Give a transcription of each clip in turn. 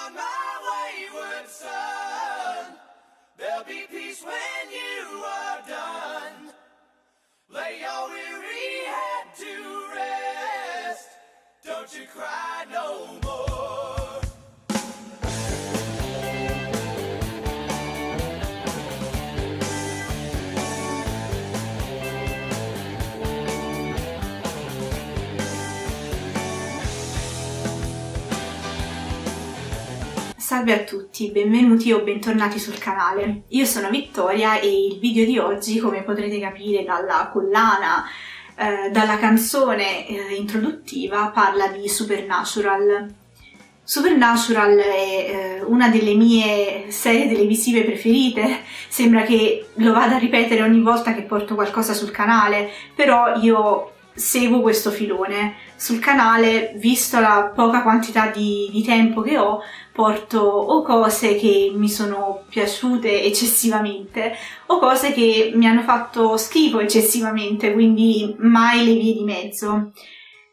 on, my wayward son. There'll be peace when you are done. Lay your weary head to rest. Don't you cry no more. Salve a tutti, benvenuti o bentornati sul canale. Io sono Vittoria e il video di oggi, come potrete capire dalla collana, dalla canzone introduttiva, parla di Supernatural. Supernatural è una delle mie serie televisive preferite, sembra che lo vada a ripetere ogni volta che porto qualcosa sul canale, però io seguo questo filone. Sul canale, visto la poca quantità di tempo che ho, porto o cose che mi sono piaciute eccessivamente o cose che mi hanno fatto schifo eccessivamente, quindi mai le vie di mezzo.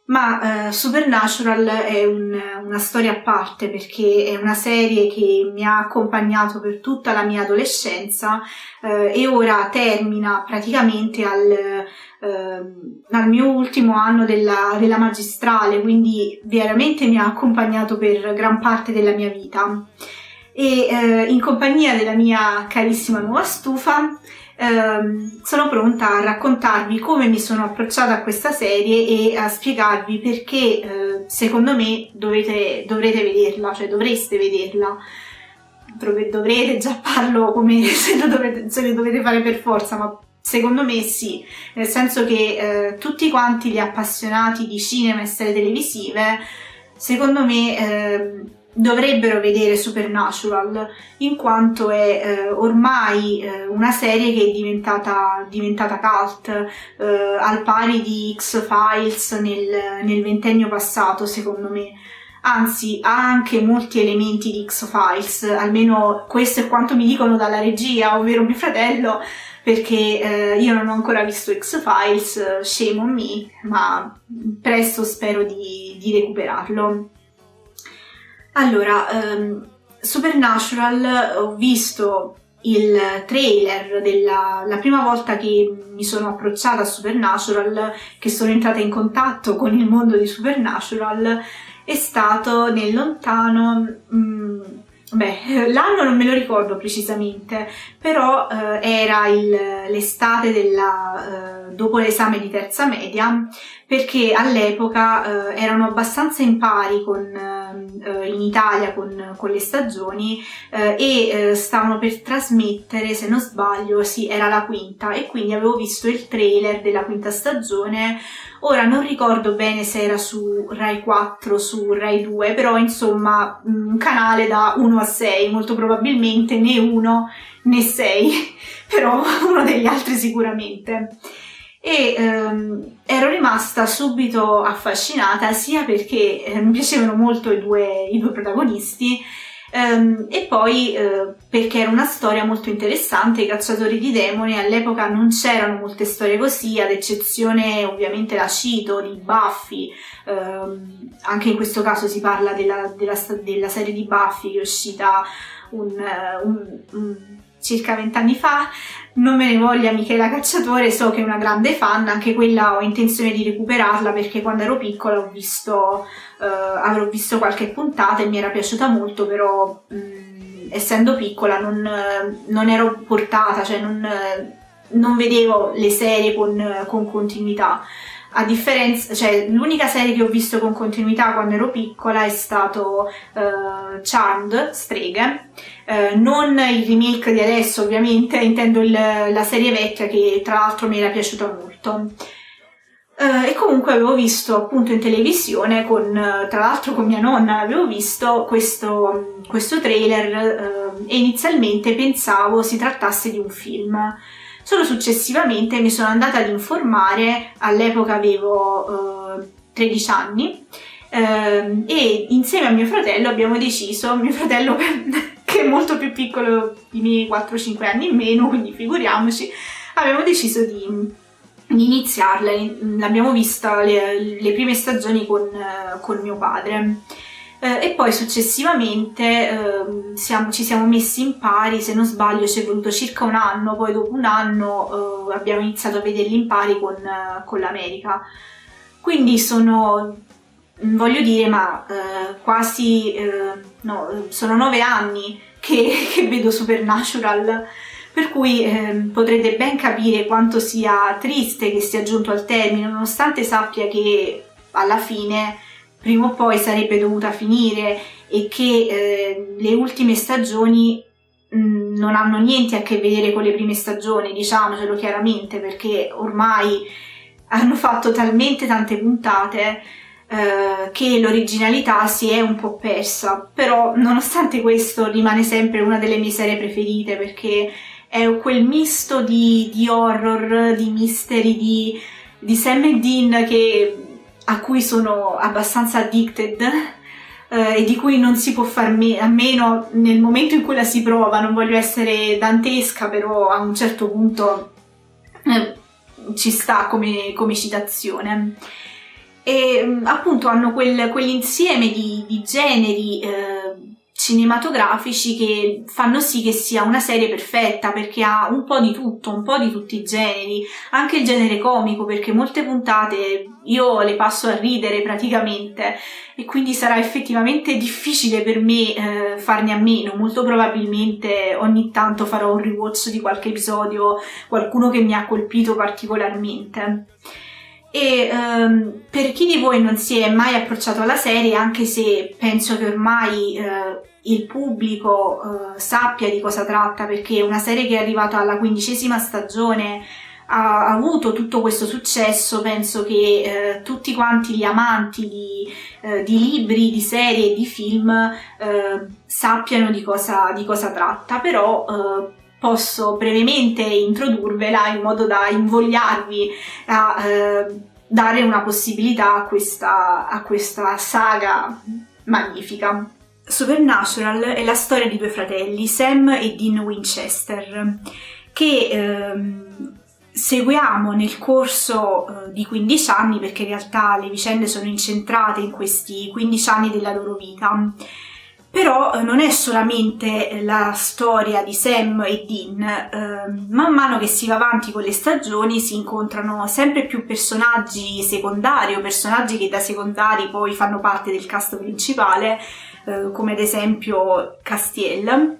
Ma Supernatural è una storia a parte, perché è una serie che mi ha accompagnato per tutta la mia adolescenza e ora termina praticamente al mio ultimo anno della magistrale, quindi veramente mi ha accompagnato per gran parte della mia vita. E in compagnia della mia carissima nuova stufa sono pronta a raccontarvi come mi sono approcciata a questa serie e a spiegarvi perché secondo me dovrete vederla, cioè dovreste vederla. Dovrete, già parlo come se lo dovete fare per forza, ma secondo me sì, nel senso che tutti quanti gli appassionati di cinema e serie televisive, secondo me, dovrebbero vedere Supernatural, in quanto è ormai una serie che è diventata cult, al pari di X-Files nel ventennio passato, secondo me. Anzi, ha anche molti elementi di X-Files, almeno questo è quanto mi dicono dalla regia, ovvero mio fratello, perché io non ho ancora visto X-Files, shame on me, ma presto spero di recuperarlo. Allora, Supernatural, ho visto il trailer la prima volta che mi sono approcciata a Supernatural, che sono entrata in contatto con il mondo di Supernatural, è stato nel lontano, l'anno non me lo ricordo precisamente, però era l'estate dopo l'esame di terza media, perché all'epoca erano abbastanza in pari in Italia con le stagioni e stavano per trasmettere, se non sbaglio, sì, era la quinta, e quindi avevo visto il trailer della quinta stagione. Ora non ricordo bene se era su Rai 4 o su Rai 2, però insomma un canale da 1 a 6, molto probabilmente né 1 né 6, però uno degli altri sicuramente. E ero rimasta subito affascinata, sia perché mi piacevano molto i due protagonisti, e poi perché era una storia molto interessante. I cacciatori di demoni, all'epoca non c'erano molte storie così, ad eccezione, ovviamente la cito, di Buffy. Anche in questo caso si parla della serie di Buffy, che è uscita circa 20 anni fa. Non me ne voglia Michela Cacciatore, so che è una grande fan, anche quella ho intenzione di recuperarla, perché quando ero piccola avrò visto qualche puntata e mi era piaciuta molto, però essendo piccola non ero portata, cioè non vedevo le serie con continuità. A differenza, cioè l'unica serie che ho visto con continuità quando ero piccola è stato Charmed, Streghe, non il remake di adesso ovviamente, intendo la serie vecchia, che tra l'altro mi era piaciuta molto. E comunque avevo visto appunto in televisione, tra l'altro con mia nonna avevo visto questo trailer, e inizialmente pensavo si trattasse di un film. Solo successivamente mi sono andata ad informare, all'epoca avevo 13 anni, e insieme a mio fratello abbiamo deciso, mio fratello che è molto più piccolo di me, 4-5 anni in meno, quindi figuriamoci, abbiamo deciso di iniziarla. L'abbiamo vista le prime stagioni con mio padre. E poi successivamente ci siamo messi in pari, se non sbaglio ci è voluto circa un anno, poi dopo un anno abbiamo iniziato a vederli in pari con l'America. Quindi sono, voglio dire, quasi, no, sono 9 anni che vedo Supernatural, per cui potrete ben capire quanto sia triste che sia giunto al termine, nonostante sappia che alla fine prima o poi sarebbe dovuta finire e che le ultime stagioni non hanno niente a che vedere con le prime stagioni, diciamocelo chiaramente, perché ormai hanno fatto talmente tante puntate che l'originalità si è un po' persa. Però nonostante questo rimane sempre una delle mie serie preferite, perché è quel misto di horror, di mystery, di Sam e Dean a cui sono abbastanza addicted e di cui non si può far a meno nel momento in cui la si prova. Non voglio essere dantesca, però a un certo punto ci sta come citazione. E appunto hanno quell'insieme di generi cinematografici che fanno sì che sia una serie perfetta, perché ha un po' di tutto, un po' di tutti i generi, anche il genere comico, perché molte puntate io le passo a ridere praticamente e quindi sarà effettivamente difficile per me farne a meno. Molto probabilmente ogni tanto farò un rewatch di qualche episodio, qualcuno che mi ha colpito particolarmente. E per chi di voi non si è mai approcciato alla serie, anche se penso che ormai il pubblico sappia di cosa tratta, perché è una serie che è arrivata alla 15ª stagione, ha avuto tutto questo successo, penso che tutti quanti gli amanti di libri, di serie e di film sappiano di cosa tratta. Però posso brevemente introdurvela in modo da invogliarvi a dare una possibilità a questa saga magnifica. Supernatural è la storia di due fratelli, Sam e Dean Winchester, che seguiamo nel corso di 15 anni, perché in realtà le vicende sono incentrate in questi 15 anni della loro vita. Però non è solamente la storia di Sam e Dean. Man mano che si va avanti con le stagioni si incontrano sempre più personaggi secondari, o personaggi che da secondari poi fanno parte del cast principale, come ad esempio Castiel,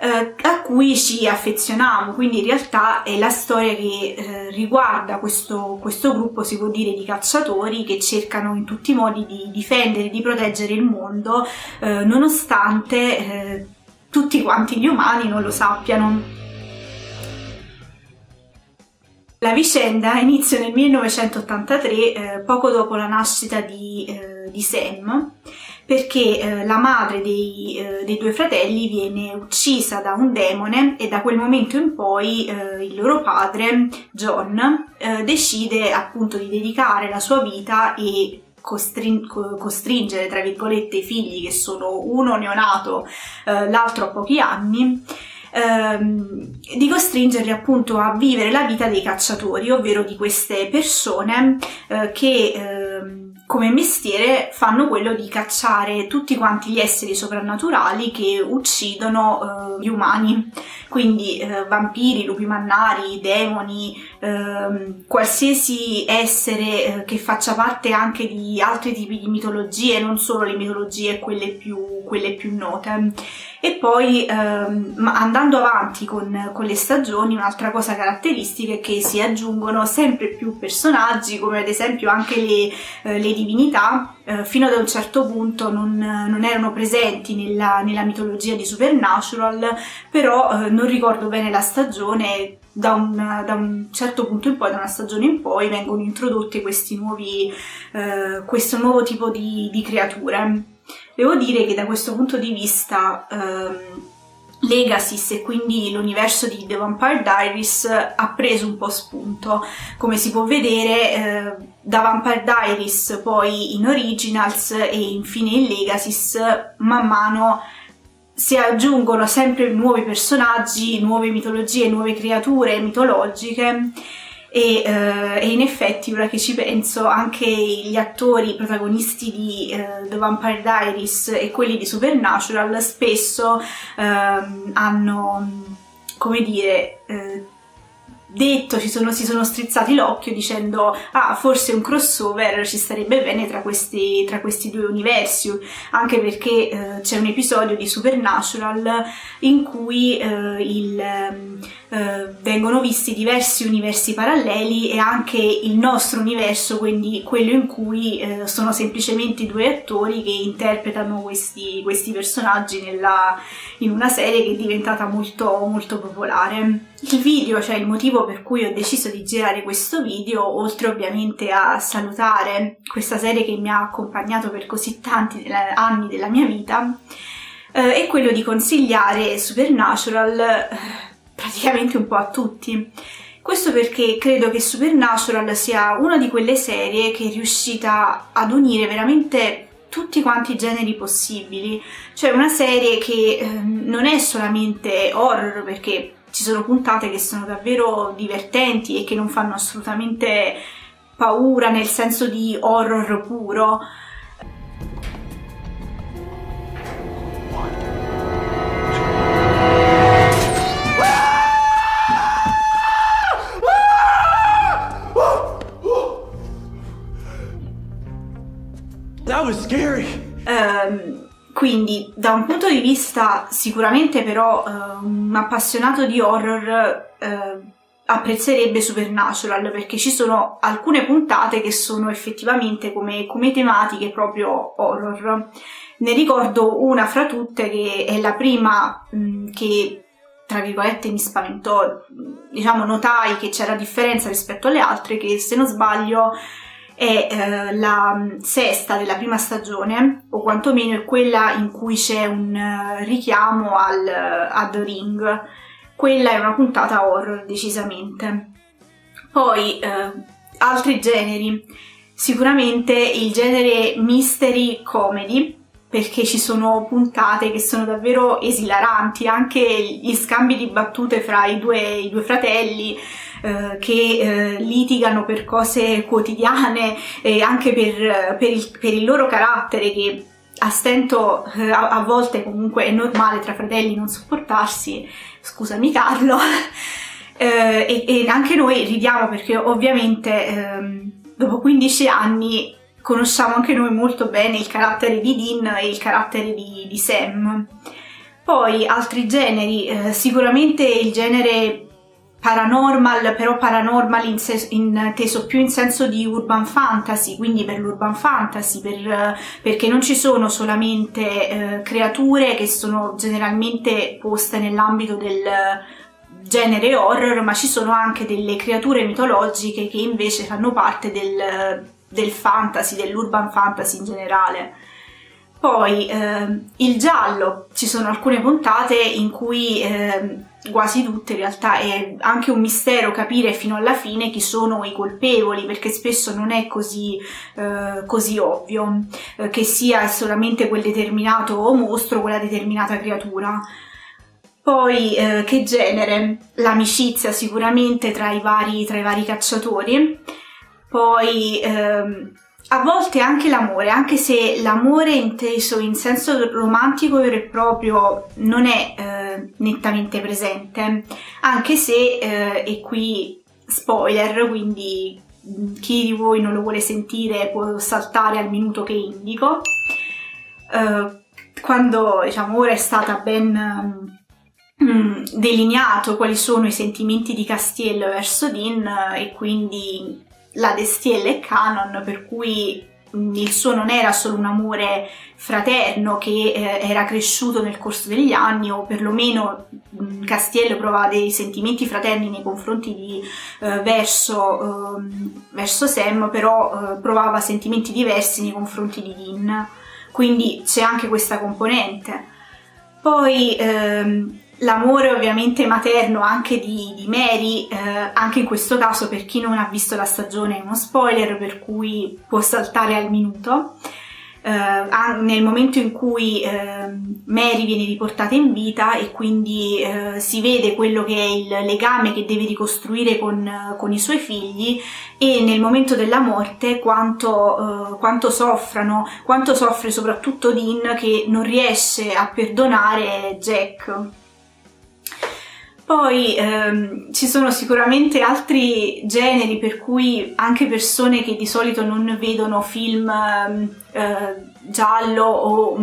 a cui ci affezioniamo. Quindi in realtà è la storia che riguarda questo gruppo, si può dire, di cacciatori che cercano in tutti i modi di difendere, di proteggere il mondo, nonostante tutti quanti gli umani non lo sappiano. La vicenda inizia nel 1983, poco dopo la nascita di Sam, perché la madre dei due fratelli viene uccisa da un demone, e da quel momento in poi il loro padre, John, decide appunto di dedicare la sua vita e costringere, tra virgolette, i figli, che sono uno neonato, l'altro a pochi anni, di costringerli appunto a vivere la vita dei cacciatori, ovvero di queste persone che come mestiere fanno quello di cacciare tutti quanti gli esseri soprannaturali che uccidono gli umani, quindi vampiri, lupi mannari, demoni, qualsiasi essere che faccia parte anche di altri tipi di mitologie, non solo le mitologie quelle più note. E poi andando avanti con le stagioni, un'altra cosa caratteristica è che si aggiungono sempre più personaggi, come ad esempio anche le divinità. Fino ad un certo punto non erano presenti nella mitologia di Supernatural, però non ricordo bene la stagione. Da un certo punto in poi, da una stagione in poi, vengono introdotte questo nuovo tipo di creature. Devo dire che da questo punto di vista Legacy, e quindi l'universo di The Vampire Diaries, ha preso un po' spunto. Come si può vedere, da Vampire Diaries, poi in Originals e infine in Legacy, man mano si aggiungono sempre nuovi personaggi, nuove mitologie, nuove creature mitologiche, e in effetti, ora che ci penso, anche gli attori protagonisti di The Vampire Diaries e quelli di Supernatural spesso hanno, come dire, detto, si sono strizzati l'occhio dicendo forse un crossover ci starebbe bene tra questi due universi, anche perché c'è un episodio di Supernatural in cui vengono visti diversi universi paralleli e anche il nostro universo, quindi quello in cui sono semplicemente due attori che interpretano questi personaggi in una serie che è diventata molto, molto popolare. Il video, cioè il motivo per cui ho deciso di girare questo video, oltre ovviamente a salutare questa serie che mi ha accompagnato per così tanti anni della mia vita, è quello di consigliare Supernatural praticamente un po' a tutti. Questo perché credo che Supernatural sia una di quelle serie che è riuscita ad unire veramente tutti quanti i generi possibili, cioè una serie che non è solamente horror, perché ci sono puntate che sono davvero divertenti e che non fanno assolutamente paura nel senso di horror puro. That was scary. Quindi da un punto di vista sicuramente però un appassionato di horror apprezzerebbe Supernatural, perché ci sono alcune puntate che sono effettivamente come tematiche proprio horror. Ne ricordo una fra tutte che è la prima che tra virgolette mi spaventò, diciamo notai che c'era differenza rispetto alle altre, che se non sbaglio è la sesta della prima stagione, o quantomeno è quella in cui c'è un richiamo a The Ring. Quella è una puntata horror decisamente. Poi altri generi, sicuramente il genere mystery comedy, perché ci sono puntate che sono davvero esilaranti, anche gli scambi di battute fra i due fratelli che litigano per cose quotidiane e anche per il loro carattere, che a stento a volte comunque è normale tra fratelli non sopportarsi, scusami Carlo, e anche noi ridiamo perché ovviamente dopo 15 anni conosciamo anche noi molto bene il carattere di Dean e il carattere di Sam. Poi altri generi, sicuramente il genere paranormal, però paranormal inteso più in senso di urban fantasy, quindi per l'urban fantasy, perché non ci sono solamente creature che sono generalmente poste nell'ambito del genere horror, ma ci sono anche delle creature mitologiche che invece fanno parte del fantasy, dell'urban fantasy in generale. Poi il giallo, ci sono alcune puntate in cui quasi tutte in realtà è anche un mistero capire fino alla fine chi sono i colpevoli, perché spesso non è così ovvio che sia solamente quel determinato mostro, quella determinata creatura. Poi che genere? L'amicizia sicuramente tra i vari cacciatori. Poi a volte anche l'amore, anche se l'amore inteso in senso romantico vero e proprio non è nettamente presente, anche se, e qui spoiler, quindi chi di voi non lo vuole sentire può saltare al minuto che indico, quando diciamo ora è stata ben delineato quali sono i sentimenti di Castiel verso Dean, e quindi la Destiel è canon, per cui il suo non era solo un amore fraterno che era cresciuto nel corso degli anni, o perlomeno Castiel provava dei sentimenti fraterni nei confronti verso Sam, però provava sentimenti diversi nei confronti di Dean, quindi c'è anche questa componente. Poi l'amore ovviamente materno anche di Mary, anche in questo caso per chi non ha visto la stagione è uno spoiler, per cui può saltare al minuto. nel momento in cui Mary viene riportata in vita e quindi si vede quello che è il legame che deve ricostruire con i suoi figli, e nel momento della morte quanto soffre soprattutto Dean, che non riesce a perdonare Jack. Poi ci sono sicuramente altri generi per cui anche persone che di solito non vedono film giallo o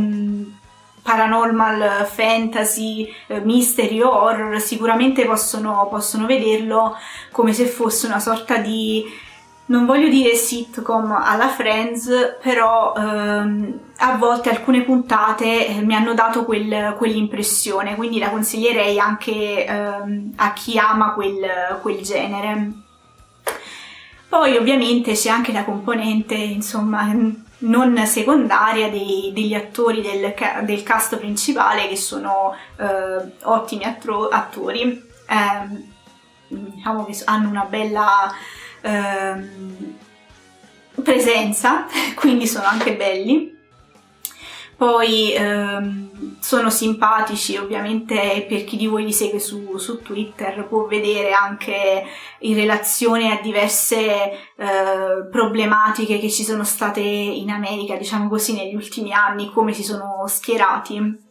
paranormal fantasy, mystery horror, sicuramente possono vederlo come se fosse una sorta di, non voglio dire sitcom alla Friends, però a volte alcune puntate mi hanno dato quell'impressione, quindi la consiglierei anche a chi ama quel genere. Poi ovviamente c'è anche la componente, insomma, non secondaria degli attori del cast principale, che sono ottimi attori, diciamo che hanno una bella presenza, quindi sono anche belli. Poi sono simpatici, ovviamente per chi di voi li segue su Twitter può vedere anche in relazione a diverse problematiche che ci sono state in America, diciamo così, negli ultimi anni, come si sono schierati.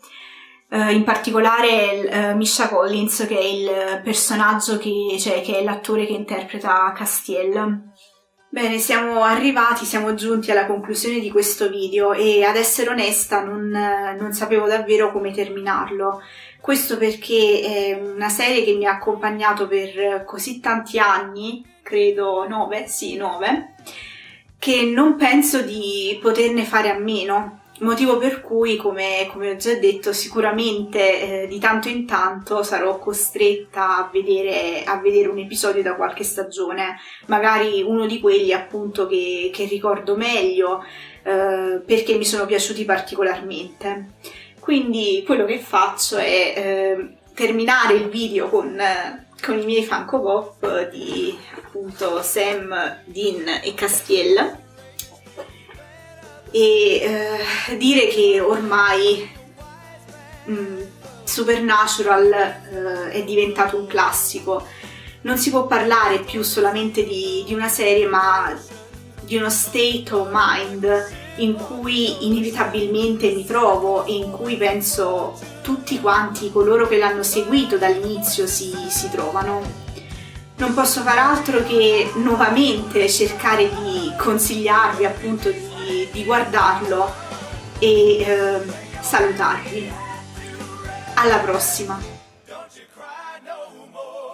In particolare Misha Collins, che è il personaggio che è l'attore che interpreta Castiel. Bene, siamo giunti alla conclusione di questo video e, ad essere onesta, non sapevo davvero come terminarlo. Questo perché è una serie che mi ha accompagnato per così tanti anni, credo 9, che non penso di poterne fare a meno. Motivo per cui, come ho già detto, sicuramente di tanto in tanto sarò costretta a vedere un episodio da qualche stagione, magari uno di quelli appunto che ricordo meglio, perché mi sono piaciuti particolarmente. Quindi quello che faccio è terminare il video con i miei Funko Pop di appunto Sam, Dean e Castiel, e dire che ormai Supernatural è diventato un classico. Non si può parlare più solamente di una serie, ma di uno state of mind in cui inevitabilmente mi trovo, e in cui penso tutti quanti coloro che l'hanno seguito dall'inizio si trovano. Non posso far altro che nuovamente cercare di consigliarvi appunto di guardarlo e salutarvi. Alla prossima!